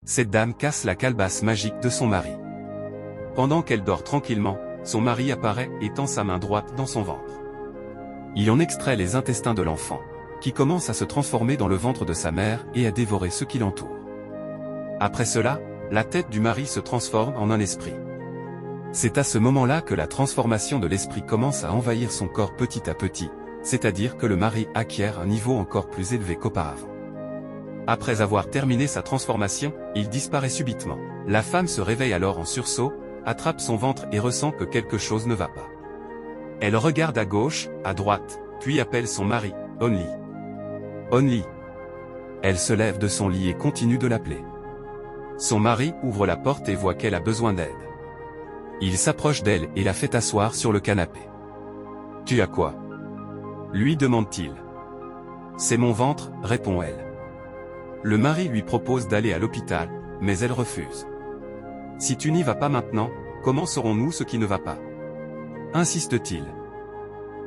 Cette dame casse la calebasse magique de son mari. Pendant qu'elle dort tranquillement, son mari apparaît et tend sa main droite dans son ventre. Il en extrait les intestins de l'enfant, qui commence à se transformer dans le ventre de sa mère et à dévorer ce qui l'entoure. Après cela, la tête du mari se transforme en un esprit. C'est à ce moment-là que la transformation de l'esprit commence à envahir son corps petit à petit, c'est-à-dire que le mari acquiert un niveau encore plus élevé qu'auparavant. Après avoir terminé sa transformation, il disparaît subitement. La femme se réveille alors en sursaut, attrape son ventre et ressent que quelque chose ne va pas. Elle regarde à gauche, à droite, puis appelle son mari, Only. Only. Elle se lève de son lit et continue de l'appeler. Son mari ouvre la porte et voit qu'elle a besoin d'aide. Il s'approche d'elle et la fait asseoir sur le canapé. « Tu as quoi ?» lui demande-t-il. « C'est mon ventre, répond-elle. Le mari lui propose d'aller à l'hôpital, mais elle refuse. « Si tu n'y vas pas maintenant, comment saurons-nous ce qui ne va pas ?» insiste-t-il.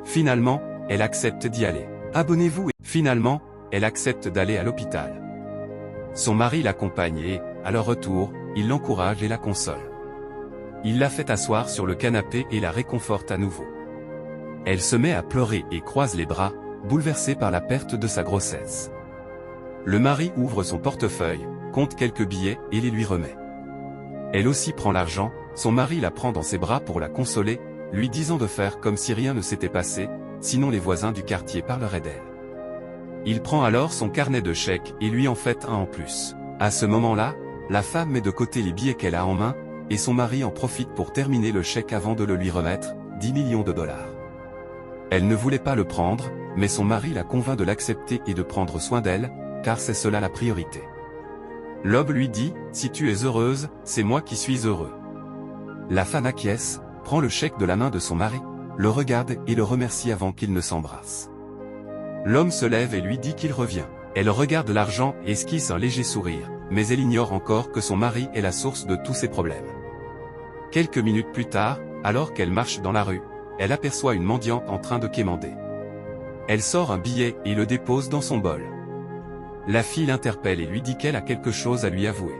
Finalement, elle accepte d'y aller. Abonnez-vous et finalement, elle accepte d'aller à l'hôpital. Son mari l'accompagne et, à leur retour, il l'encourage et la console. Il la fait asseoir sur le canapé et la réconforte à nouveau. Elle se met à pleurer et croise les bras, bouleversée par la perte de sa grossesse. Le mari ouvre son portefeuille, compte quelques billets et les lui remet. Elle aussi prend l'argent, son mari la prend dans ses bras pour la consoler, lui disant de faire comme si rien ne s'était passé, sinon les voisins du quartier parleraient d'elle. Il prend alors son carnet de chèques et lui en fait un en plus. À ce moment-là, la femme met de côté les billets qu'elle a en main, et son mari en profite pour terminer le chèque avant de le lui remettre, 10 millions de dollars. Elle ne voulait pas le prendre, mais son mari la convainc de l'accepter et de prendre soin d'elle, car c'est cela la priorité. L'homme lui dit, « Si tu es heureuse, c'est moi qui suis heureux. » La femme acquiesce, prend le chèque de la main de son mari, le regarde et le remercie avant qu'ils ne s'embrassent. L'homme se lève et lui dit qu'il revient. Elle regarde l'argent et esquisse un léger sourire, mais elle ignore encore que son mari est la source de tous ses problèmes. Quelques minutes plus tard, alors qu'elle marche dans la rue, elle aperçoit une mendiante en train de quémander. Elle sort un billet et le dépose dans son bol. La fille l'interpelle et lui dit qu'elle a quelque chose à lui avouer.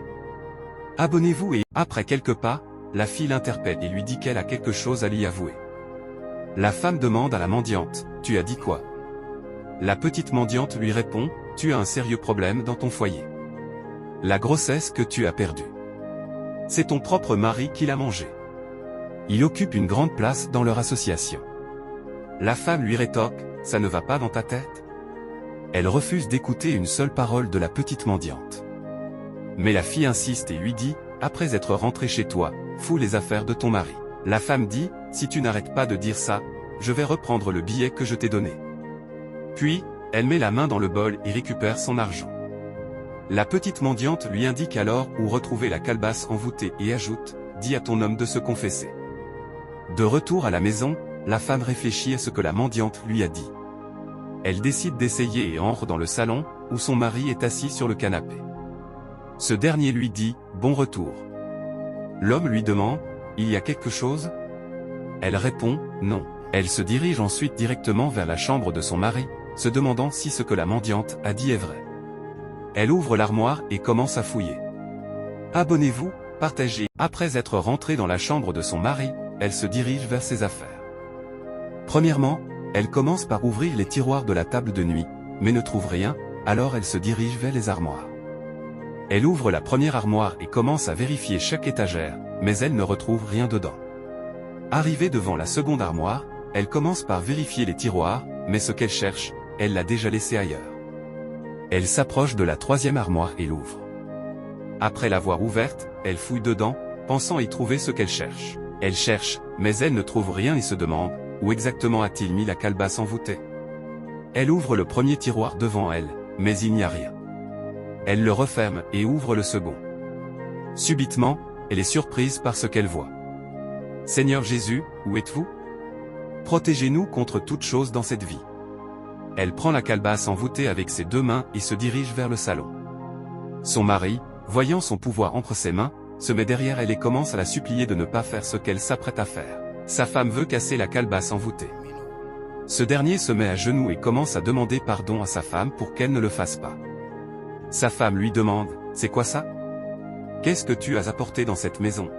Abonnez-vous et, après quelques pas, la fille l'interpelle et lui dit qu'elle a quelque chose à lui avouer. La femme demande à la mendiante, « Tu as dit quoi ?» La petite mendiante lui répond, « Tu as un sérieux problème dans ton foyer. La grossesse que tu as perdue. C'est ton propre mari qui l'a mangée. Il occupe une grande place dans leur association. » La femme lui rétorque, « Ça ne va pas dans ta tête ?» Elle refuse d'écouter une seule parole de la petite mendiante. Mais la fille insiste et lui dit, « Après être rentrée chez toi, fous les affaires de ton mari. » La femme dit, « Si tu n'arrêtes pas de dire ça, je vais reprendre le billet que je t'ai donné. » Puis, elle met la main dans le bol et récupère son argent. La petite mendiante lui indique alors où retrouver la calebasse envoûtée et ajoute, « Dis à ton homme de se confesser. » De retour à la maison, la femme réfléchit à ce que la mendiante lui a dit. Elle décide d'essayer et entre dans le salon, où son mari est assis sur le canapé. Ce dernier lui dit, « Bon retour. » L'homme lui demande, « Il y a quelque chose ?» Elle répond, « Non. » Elle se dirige ensuite directement vers la chambre de son mari, se demandant si ce que la mendiante a dit est vrai. Elle ouvre l'armoire et commence à fouiller. Abonnez-vous, partagez. Après être rentrée dans la chambre de son mari, elle se dirige vers ses affaires. Premièrement, elle commence par ouvrir les tiroirs de la table de nuit, mais ne trouve rien, alors elle se dirige vers les armoires. Elle ouvre la première armoire et commence à vérifier chaque étagère, mais elle ne retrouve rien dedans. Arrivée devant la seconde armoire, elle commence par vérifier les tiroirs, mais ce qu'elle cherche, elle l'a déjà laissé ailleurs. Elle s'approche de la troisième armoire et l'ouvre. Après l'avoir ouverte, elle fouille dedans, pensant y trouver ce qu'elle cherche. Elle cherche, mais elle ne trouve rien et se demande, où exactement a-t-il mis la calebasse envoûtée? Elle ouvre le premier tiroir devant elle, mais il n'y a rien. Elle le referme et ouvre le second. Subitement, elle est surprise par ce qu'elle voit. « Seigneur Jésus, où êtes-vous? Protégez-nous contre toute chose dans cette vie. » Elle prend la calebasse envoûtée avec ses deux mains et se dirige vers le salon. Son mari, voyant son pouvoir entre ses mains, se met derrière elle et commence à la supplier de ne pas faire ce qu'elle s'apprête à faire. Sa femme veut casser la calebasse envoûtée. Ce dernier se met à genoux et commence à demander pardon à sa femme pour qu'elle ne le fasse pas. Sa femme lui demande, « C'est quoi ça? Qu'est-ce que tu as apporté dans cette maison?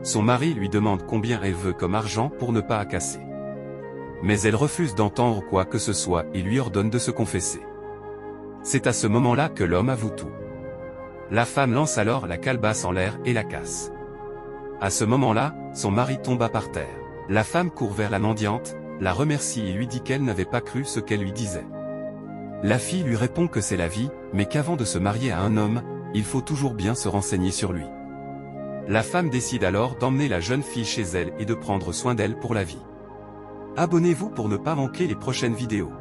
Son mari lui demande combien elle veut comme argent pour ne pas casser. Mais elle refuse d'entendre quoi que ce soit et lui ordonne de se confesser. C'est à ce moment-là que l'homme avoue tout. La femme lance alors la calebasse en l'air et la casse. À ce moment-là, son mari tomba par terre. La femme court vers la mendiante, la remercie et lui dit qu'elle n'avait pas cru ce qu'elle lui disait. La fille lui répond que c'est la vie, mais qu'avant de se marier à un homme, il faut toujours bien se renseigner sur lui. La femme décide alors d'emmener la jeune fille chez elle et de prendre soin d'elle pour la vie. Abonnez-vous pour ne pas manquer les prochaines vidéos.